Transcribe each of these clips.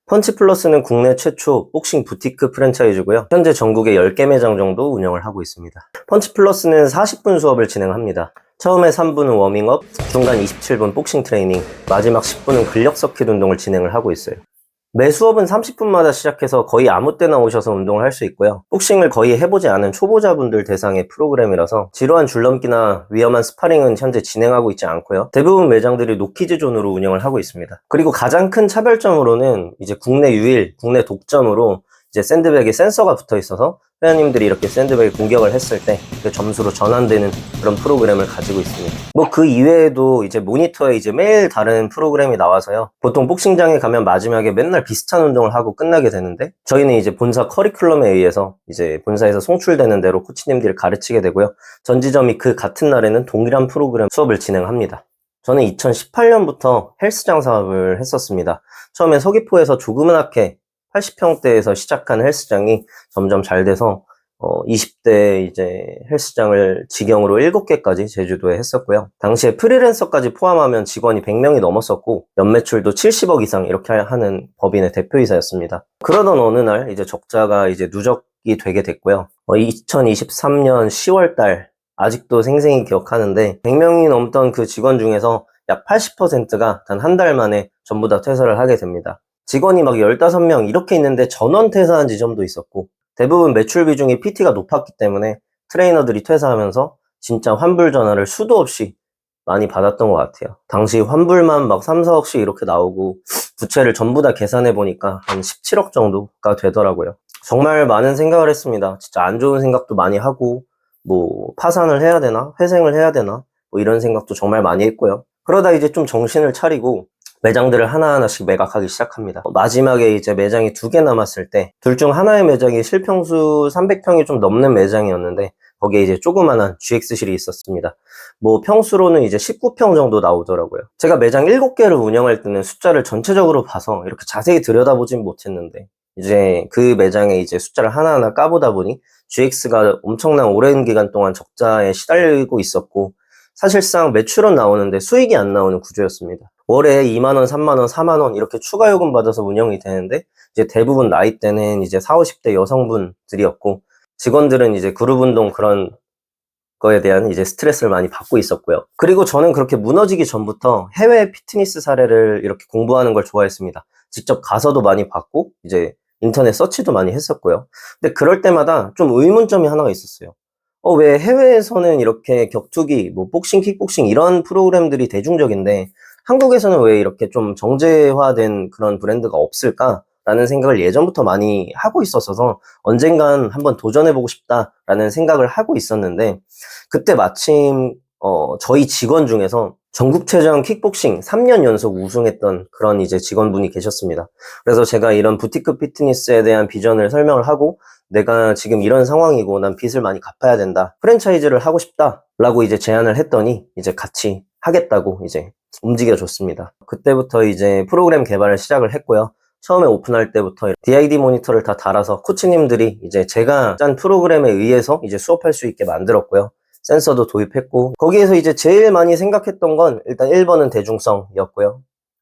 펀치플러스는 국내 최초 복싱 부티크 프랜차이즈고요. 현재 전국에 10개 매장 정도 운영을 하고 있습니다. 펀치플러스는 40분 수업을 진행합니다. 처음에 3분은 워밍업, 중간 27분 복싱 트레이닝, 마지막 10분은 근력 서킷 운동을 진행을 하고 있어요. 매 수업은 30분마다 시작해서 거의 아무 때나 오셔서 운동을 할 수 있고요. 복싱을 거의 해보지 않은 초보자분들 대상의 프로그램이라서 지루한 줄넘기나 위험한 스파링은 현재 진행하고 있지 않고요. 대부분 매장들이 노키즈 존으로 운영을 하고 있습니다. 그리고 가장 큰 차별점으로는 이제 국내 유일, 국내 독점으로 이제 샌드백에 센서가 붙어 있어서 회원님들이 이렇게 샌드백에 공격을 했을 때 그 점수로 전환되는 그런 프로그램을 가지고 있습니다. 뭐 그 이외에도 이제 모니터에 이제 매일 다른 프로그램이 나와서요. 보통 복싱장에 가면 마지막에 맨날 비슷한 운동을 하고 끝나게 되는데 저희는 이제 본사 커리큘럼에 의해서 이제 본사에서 송출되는 대로 코치님들이 가르치게 되고요. 전 지점이 그 같은 날에는 동일한 프로그램 수업을 진행합니다. 저는 2018년부터 헬스장 사업을 했었습니다. 처음에 서귀포에서 조그맣게 80평대에서 시작한 헬스장이 점점 잘 돼서 20대 이제 헬스장을 직영으로 7개까지 제주도에 했었고요. 당시에 프리랜서까지 포함하면 직원이 100명이 넘었었고 연매출도 70억 이상 이렇게 하는 법인의 대표이사였습니다. 그러던 어느 날 이제 적자가 이제 누적이 되게 됐고요. 2023년 10월 달 아직도 생생히 기억하는데 100명이 넘던 그 직원 중에서 약 80%가 단 한 달 만에 전부 다 퇴사를 하게 됩니다. 직원이 막 15명 이렇게 있는데 전원 퇴사한 지점도 있었고 대부분 매출 비중이 PT가 높았기 때문에 트레이너들이 퇴사하면서 진짜 환불 전화를 수도 없이 많이 받았던 것 같아요. 당시 환불만 막 3, 4억씩 이렇게 나오고 부채를 전부 다 계산해 보니까 한 17억 정도가 되더라고요. 정말 많은 생각을 했습니다. 진짜 안 좋은 생각도 많이 하고 뭐 파산을 해야 되나? 회생을 해야 되나? 뭐 이런 생각도 정말 많이 했고요. 그러다 이제 좀 정신을 차리고 매장들을 하나하나씩 매각하기 시작합니다. 마지막에 이제 매장이 2개 남았을 때 둘 중 하나의 매장이 실평수 300평이 좀 넘는 매장이었는데 거기에 이제 조그만한 GX실이 있었습니다. 뭐 평수로는 이제 19평 정도 나오더라고요. 제가 매장 7개를 운영할 때는 숫자를 전체적으로 봐서 이렇게 자세히 들여다보진 못했는데 이제 그 매장에 이제 숫자를 하나하나 까보다 보니 GX가 엄청난 오랜 기간 동안 적자에 시달리고 있었고 사실상 매출은 나오는데 수익이 안 나오는 구조였습니다. 월에 2만원, 3만원, 4만원 이렇게 추가 요금 받아서 운영이 되는데 이제 대부분 나이대는 이제 40, 50대 여성분들이었고 직원들은 이제 그룹 운동 그런 거에 대한 이제 스트레스를 많이 받고 있었고요. 그리고 저는 그렇게 무너지기 전부터 해외 피트니스 사례를 이렇게 공부하는 걸 좋아했습니다. 직접 가서도 많이 봤고 이제 인터넷 서치도 많이 했었고요. 근데 그럴 때마다 좀 의문점이 하나가 있었어요. 왜 해외에서는 이렇게 격투기, 뭐 복싱, 킥복싱 이런 프로그램들이 대중적인데 한국에서는 왜 이렇게 좀 정제화된 그런 브랜드가 없을까라는 생각을 예전부터 많이 하고 있었어서 언젠간 한번 도전해보고 싶다라는 생각을 하고 있었는데 그때 마침 저희 직원 중에서 전국체전 킥복싱 3년 연속 우승했던 그런 이제 직원분이 계셨습니다. 그래서 제가 이런 부티크 피트니스에 대한 비전을 설명을 하고 내가 지금 이런 상황이고 난 빚을 많이 갚아야 된다. 프랜차이즈를 하고 싶다라고 이제 제안을 했더니 이제 같이 하겠다고 이제 움직여줬습니다. 그때부터 이제 프로그램 개발을 시작을 했고요. 처음에 오픈할 때부터 DID 모니터를 다 달아서 코치님들이 이제 제가 짠 프로그램에 의해서 이제 수업할 수 있게 만들었고요. 센서도 도입했고 거기에서 이제 제일 많이 생각했던 건 일단 1번은 대중성이었고요.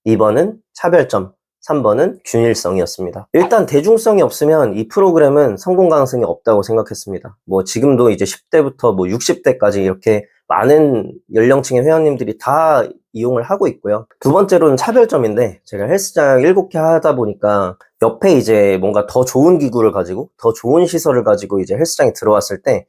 2번은 차별점, 3번은 균일성이었습니다. 일단 대중성이 없으면 이 프로그램은 성공 가능성이 없다고 생각했습니다. 뭐 지금도 이제 10대부터 뭐 60대까지 이렇게 많은 연령층의 회원님들이 다 이용을 하고 있고요. 두 번째로는 차별점인데 제가 헬스장 7개 하다 보니까 옆에 이제 뭔가 더 좋은 기구를 가지고 더 좋은 시설을 가지고 이제 헬스장에 들어왔을 때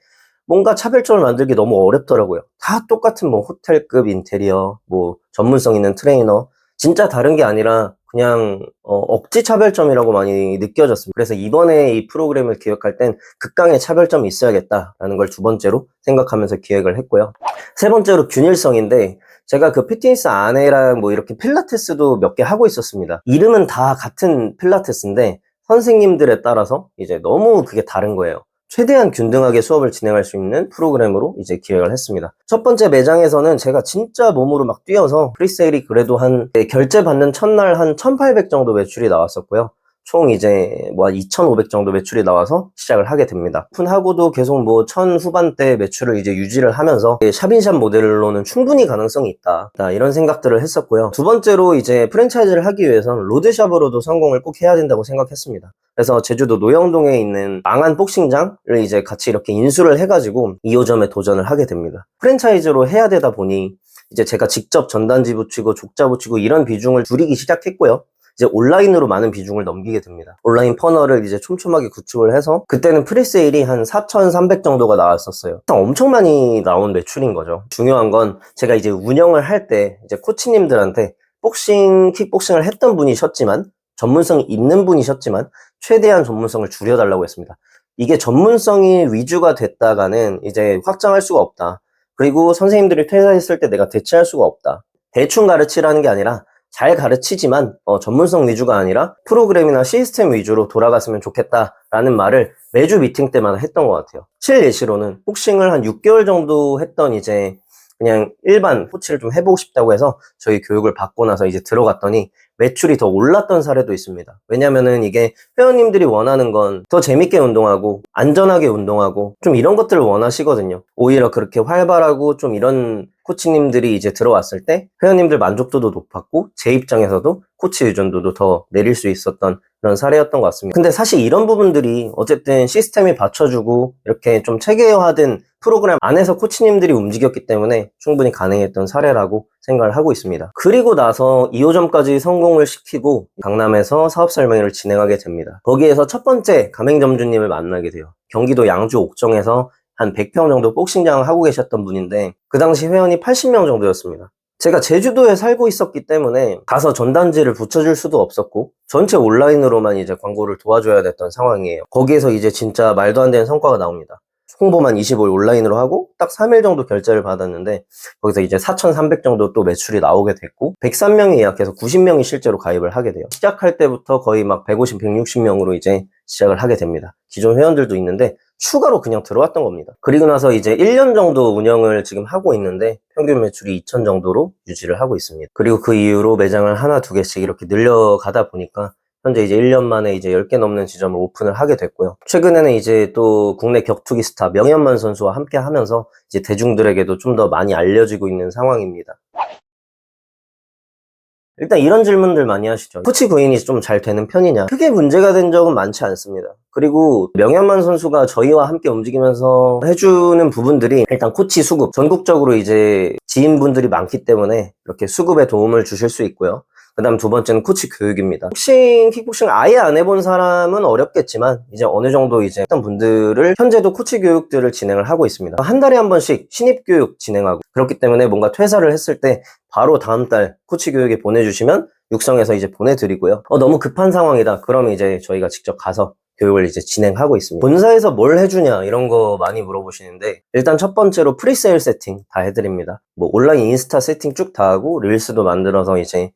뭔가 차별점을 만들기 너무 어렵더라고요. 다 똑같은 뭐 호텔급 인테리어, 뭐 전문성 있는 트레이너 진짜 다른 게 아니라 그냥 억지 차별점이라고 많이 느껴졌습니다. 그래서 이번에 이 프로그램을 기획할 땐 극강의 차별점이 있어야겠다라는 걸 두 번째로 생각하면서 기획을 했고요. 세 번째로 균일성인데 제가 그 피트니스 안에랑 뭐 이렇게 필라테스도 몇 개 하고 있었습니다. 이름은 다 같은 필라테스인데 선생님들에 따라서 이제 너무 그게 다른 거예요. 최대한 균등하게 수업을 진행할 수 있는 프로그램으로 이제 기획을 했습니다. 첫 번째 매장에서는 제가 진짜 몸으로 막 뛰어서 프리세일이 그래도 한 결제 받는 첫날 한 1,800 정도 매출이 나왔었고요. 총 이제 뭐 한 2,500 정도 매출이 나와서 시작을 하게 됩니다. 오픈하고도 계속 뭐 1,000 후반대 매출을 이제 유지를 하면서 샵인샵 모델로는 충분히 가능성이 있다. 이런 생각들을 했었고요. 두 번째로 이제 프랜차이즈를 하기 위해서는 로드샵으로도 성공을 꼭 해야 된다고 생각했습니다. 그래서 제주도 노영동에 있는 망한 복싱장을 이제 같이 이렇게 인수를 해가지고 2호점에 도전을 하게 됩니다. 프랜차이즈로 해야 되다 보니 이제 제가 직접 전단지 붙이고 족자 붙이고 이런 비중을 줄이기 시작했고요. 이제 온라인으로 많은 비중을 넘기게 됩니다. 온라인 퍼널을 이제 촘촘하게 구축을 해서 그때는 프리세일이 한 4,300 정도가 나왔었어요. 엄청 많이 나온 매출인 거죠. 중요한 건 제가 이제 운영을 할 때 이제 코치님들한테 복싱, 킥복싱을 했던 분이셨지만 전문성이 있는 분이셨지만 최대한 전문성을 줄여달라고 했습니다. 이게 전문성이 위주가 됐다가는 이제 확장할 수가 없다. 그리고 선생님들이 퇴사했을 때 내가 대체할 수가 없다. 대충 가르치라는 게 아니라 잘 가르치지만 전문성 위주가 아니라 프로그램이나 시스템 위주로 돌아갔으면 좋겠다라는 말을 매주 미팅 때마다 했던 것 같아요. 실예시로는 복싱을 한 6개월 정도 했던 이제 그냥 일반 코치를 좀 해보고 싶다고 해서 저희 교육을 받고 나서 이제 들어갔더니 매출이 더 올랐던 사례도 있습니다. 왜냐면은 이게 회원님들이 원하는 건 더 재밌게 운동하고 안전하게 운동하고 좀 이런 것들을 원하시거든요. 오히려 그렇게 활발하고 좀 이런 코치님들이 이제 들어왔을 때 회원님들 만족도도 높았고 제 입장에서도 코치 의존도도 더 내릴 수 있었던 그런 사례였던 것 같습니다. 근데 사실 이런 부분들이 어쨌든 시스템이 받쳐주고 이렇게 좀 체계화된 프로그램 안에서 코치님들이 움직였기 때문에 충분히 가능했던 사례라고 생각을 하고 있습니다. 그리고 나서 2호점까지 성공을 시키고 강남에서 사업 설명회를 진행하게 됩니다. 거기에서 첫 번째 가맹점주님을 만나게 돼요. 경기도 양주 옥정에서 한 100평 정도 복싱장을 하고 계셨던 분인데 그 당시 회원이 80명 정도였습니다. 제가 제주도에 살고 있었기 때문에 가서 전단지를 붙여줄 수도 없었고 전체 온라인으로만 이제 광고를 도와줘야 됐던 상황이에요. 거기에서 이제 진짜 말도 안 되는 성과가 나옵니다. 홍보만 25일 온라인으로 하고 딱 3일 정도 결제를 받았는데 거기서 이제 4,300 정도 또 매출이 나오게 됐고 103명이 예약해서 90명이 실제로 가입을 하게 돼요. 시작할 때부터 거의 막 150, 160명으로 이제 시작을 하게 됩니다. 기존 회원들도 있는데 추가로 그냥 들어왔던 겁니다. 그리고 나서 이제 1년 정도 운영을 지금 하고 있는데 평균 매출이 2,000 정도로 유지를 하고 있습니다. 그리고 그 이후로 매장을 하나, 두 개씩 이렇게 늘려가다 보니까 현재 이제 1년 만에 이제 10개 넘는 지점을 오픈을 하게 됐고요. 최근에는 이제 또 국내 격투기 스타 명현만 선수와 함께 하면서 이제 대중들에게도 좀 더 많이 알려지고 있는 상황입니다. 일단 이런 질문들 많이 하시죠. 코치 구인이 좀 잘 되는 편이냐? 크게 문제가 된 적은 많지 않습니다. 그리고 명현만 선수가 저희와 함께 움직이면서 해주는 부분들이 일단 코치 수급, 전국적으로 이제 지인분들이 많기 때문에 이렇게 수급에 도움을 주실 수 있고요. 그 다음 두 번째는 코치 교육입니다. 복싱, 킥복싱 아예 안 해본 사람은 어렵겠지만 이제 어느 정도 이제 했던 분들을 현재도 코치 교육들을 진행을 하고 있습니다. 한 달에 한 번씩 신입 교육 진행하고 그렇기 때문에 뭔가 퇴사를 했을 때 바로 다음 달 코치 교육에 보내주시면 육성해서 이제 보내드리고요. 너무 급한 상황이다. 그러면 이제 저희가 직접 가서 교육을 이제 진행하고 있습니다. 본사에서 뭘 해주냐 이런 거 많이 물어보시는데 일단 첫 번째로 프리세일 세팅 다 해드립니다. 뭐 온라인 인스타 세팅 쭉 다 하고 릴스도 만들어서 이제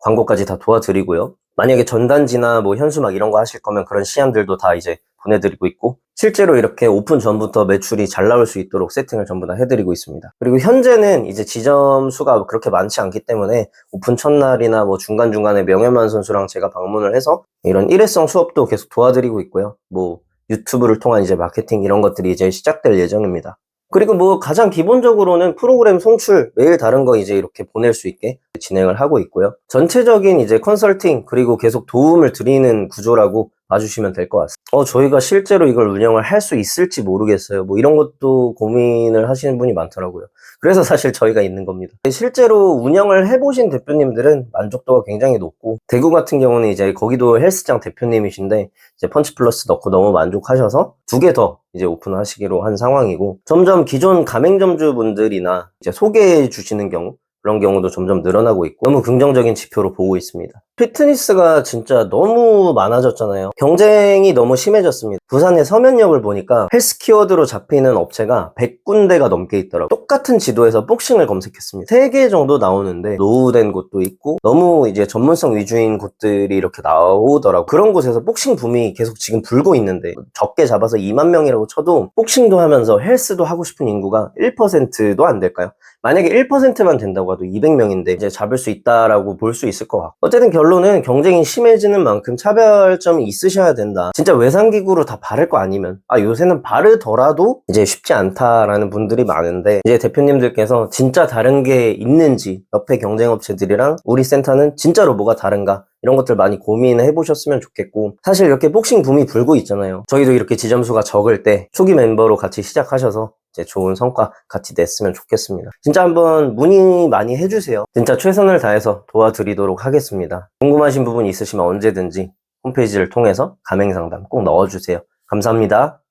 광고까지 다 도와드리고요. 만약에 전단지나 뭐 현수막 이런 거 하실 거면 그런 시안들도 다 이제 보내드리고 있고 실제로 이렇게 오픈 전부터 매출이 잘 나올 수 있도록 세팅을 전부 다 해드리고 있습니다. 그리고 현재는 이제 지점 수가 그렇게 많지 않기 때문에 오픈 첫날이나 뭐 중간중간에 명현만 선수랑 제가 방문을 해서 이런 일회성 수업도 계속 도와드리고 있고요. 뭐 유튜브를 통한 이제 마케팅 이런 것들이 이제 시작될 예정입니다. 그리고 뭐 가장 기본적으로는 프로그램 송출 매일 다른 거 이제 이렇게 보낼 수 있게 진행을 하고 있고요. 전체적인 이제 컨설팅 그리고 계속 도움을 드리는 구조라고 봐주시면 될 것 같습니다. 저희가 실제로 이걸 운영을 할 수 있을지 모르겠어요. 뭐 이런 것도 고민을 하시는 분이 많더라고요. 그래서 사실 저희가 있는 겁니다. 실제로 운영을 해보신 대표님들은 만족도가 굉장히 높고 대구 같은 경우는 이제 거기도 헬스장 대표님이신데 이제 펀치플러스 넣고 너무 만족하셔서 2개 더 이제 오픈하시기로 한 상황이고 점점 기존 가맹점주 분들이나 이제 소개해 주시는 경우 그런 경우도 점점 늘어나고 있고 너무 긍정적인 지표로 보고 있습니다. 피트니스가 진짜 너무 많아졌잖아요. 경쟁이 너무 심해졌습니다. 부산의 서면역을 보니까 헬스 키워드로 잡히는 업체가 100군데가 넘게 있더라고요. 똑같은 지도에서 복싱을 검색했습니다. 3개 정도 나오는데 노후된 곳도 있고 너무 이제 전문성 위주인 곳들이 이렇게 나오더라고요. 그런 곳에서 복싱 붐이 계속 지금 불고 있는데 적게 잡아서 2만 명이라고 쳐도 복싱도 하면서 헬스도 하고 싶은 인구가 1%도 안 될까요? 만약에 1%만 된다고 해도 200명인데 이제 잡을 수 있다라고 볼 수 있을 것 같고, 어쨌든 결론은 경쟁이 심해지는 만큼 차별점이 있으셔야 된다. 진짜 외상기구로 다 바를 거 아니면, 요새는 바르더라도 이제 쉽지 않다라는 분들이 많은데, 이제 대표님들께서 진짜 다른 게 있는지, 옆에 경쟁업체들이랑 우리 센터는 진짜로 뭐가 다른가, 이런 것들 많이 고민해 보셨으면 좋겠고, 사실 이렇게 복싱 붐이 불고 있잖아요. 저희도 이렇게 지점수가 적을 때 초기 멤버로 같이 시작하셔서 이제 좋은 성과 같이 냈으면 좋겠습니다. 진짜 한번 문의 많이 해주세요. 진짜 최선을 다해서 도와드리도록 하겠습니다. 궁금하신 부분 있으시면 언제든지 홈페이지를 통해서 가맹상담 꼭 넣어주세요. 감사합니다.